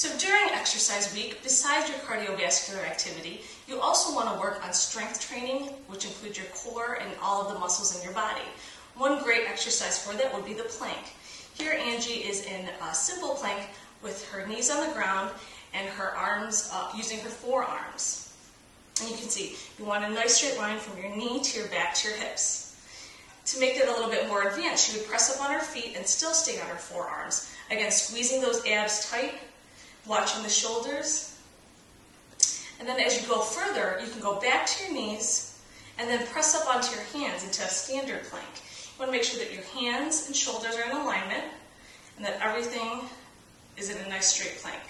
So during exercise week, besides your cardiovascular activity, you also want to work on strength training, which includes your core and all of the muscles in your body. One great exercise for that would be the plank. Here Angie is in a simple plank with her knees on the ground and her arms up, using her forearms. And you can see, you want a nice straight line from your knee to your back to your hips. To make it a little bit more advanced, she would press up on her feet and still stay on her forearms. Again, squeezing those abs tight, watching the shoulders. And then as you go further, you can go back to your knees and then press up onto your hands into a standard plank. You want to make sure that your hands and shoulders are in alignment and that everything is in a nice straight plank.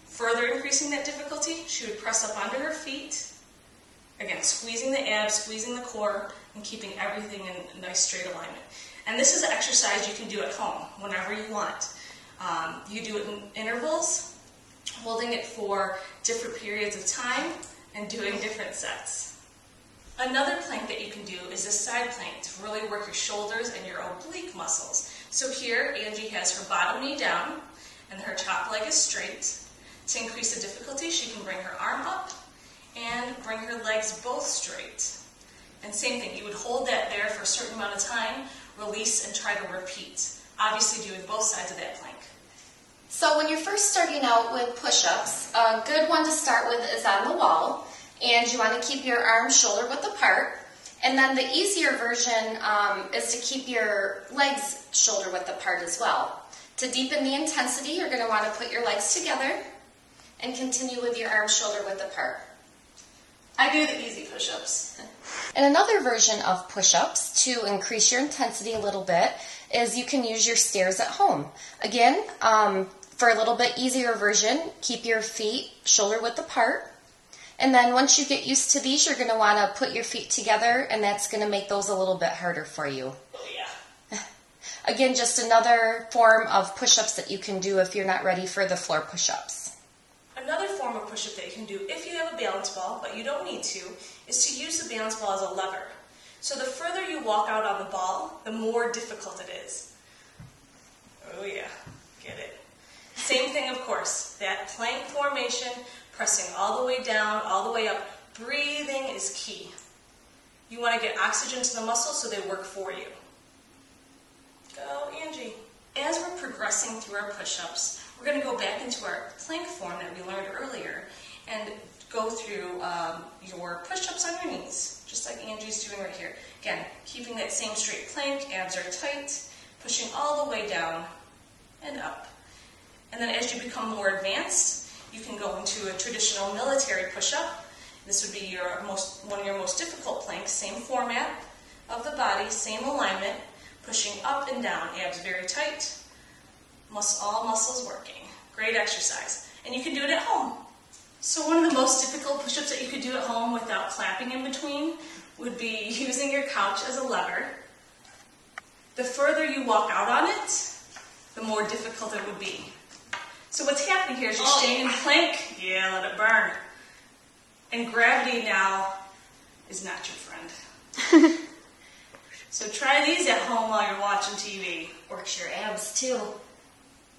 Further increasing that difficulty, she would press up onto her feet, again squeezing the abs, squeezing the core, and keeping everything in a nice straight alignment. And this is an exercise you can do at home whenever you want. You do it in intervals, holding it for different periods of time and doing different sets. Another plank that you can do is a side plank to really work your shoulders and your oblique muscles. So here Angie has her bottom knee down and her top leg is straight. To increase the difficulty, she can bring her arm up and bring her legs both straight. And same thing, you would hold that there for a certain amount of time, release, and try to repeat. Obviously doing both sides of that plank. So when you're first starting out with push-ups, a good one to start with is on the wall, and you want to keep your arms shoulder width apart. And then the easier version is to keep your legs shoulder width apart as well. To deepen the intensity, you're going to want to put your legs together and continue with your arms shoulder width apart. I do the easy push-ups. And another version of push-ups to increase your intensity a little bit is you can use your stairs at home. Again, for a little bit easier version, keep your feet shoulder width apart. And then once you get used to these, you're going to want to put your feet together, and that's going to make those a little bit harder for you. Oh yeah. Again, just another form of push-ups that you can do if you're not ready for the floor push-ups. Another form of push-up that you can do if you have a balance ball, but you don't need to, is to use the balance ball as a lever. So the further you walk out on the ball, the more difficult it is. Oh yeah, get it. Same thing, of course, that plank formation, pressing all the way down, all the way up. Breathing is key. You want to get oxygen to the muscles so they work for you. Go, Angie. As we're progressing through our push-ups, we're going to go back into our plank form that we learned earlier and go through your push-ups on your knees, just like Angie's doing right here. Again, keeping that same straight plank, abs are tight, pushing all the way down and up. And then as you become more advanced, you can go into a traditional military push-up. This would be one of your most difficult planks, same format of the body, same alignment, pushing up and down, abs very tight, all muscles working. Great exercise. And you can do it at home. So one of the most difficult push-ups that you could do at home without clapping in between would be using your couch as a lever. The further you walk out on it, the more difficult it would be. So what's happening here is you're staying in plank. Yeah, let it burn. And gravity now is not your friend. So try these at home while you're watching TV. Works your abs too.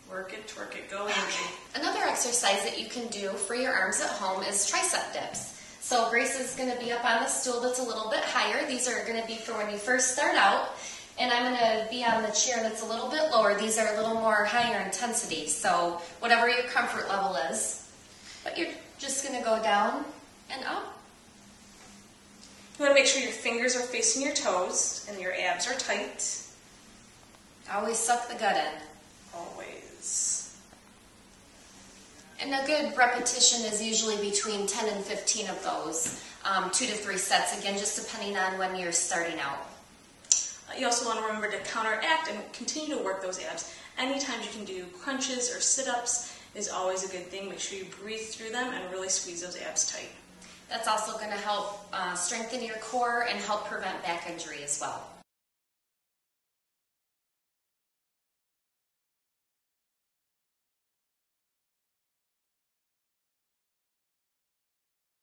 Work it, twerk it, go Angie. Another exercise that you can do for your arms at home is tricep dips. So Grace is going to be up on the stool that's a little bit higher. These are going to be for when you first start out. And I'm going to be on the chair that's a little bit lower. These are a little more higher intensity. So whatever your comfort level is. But you're just going to go down and up. You want to make sure your fingers are facing your toes and your abs are tight. Always suck the gut in. Always. And a good repetition is usually between 10 and 15 of those, 2 to 3 sets, again, just depending on when you're starting out. You also want to remember to counteract and continue to work those abs. Anytime you can do crunches or sit-ups is always a good thing. Make sure you breathe through them and really squeeze those abs tight. That's also going to help strengthen your core and help prevent back injury as well.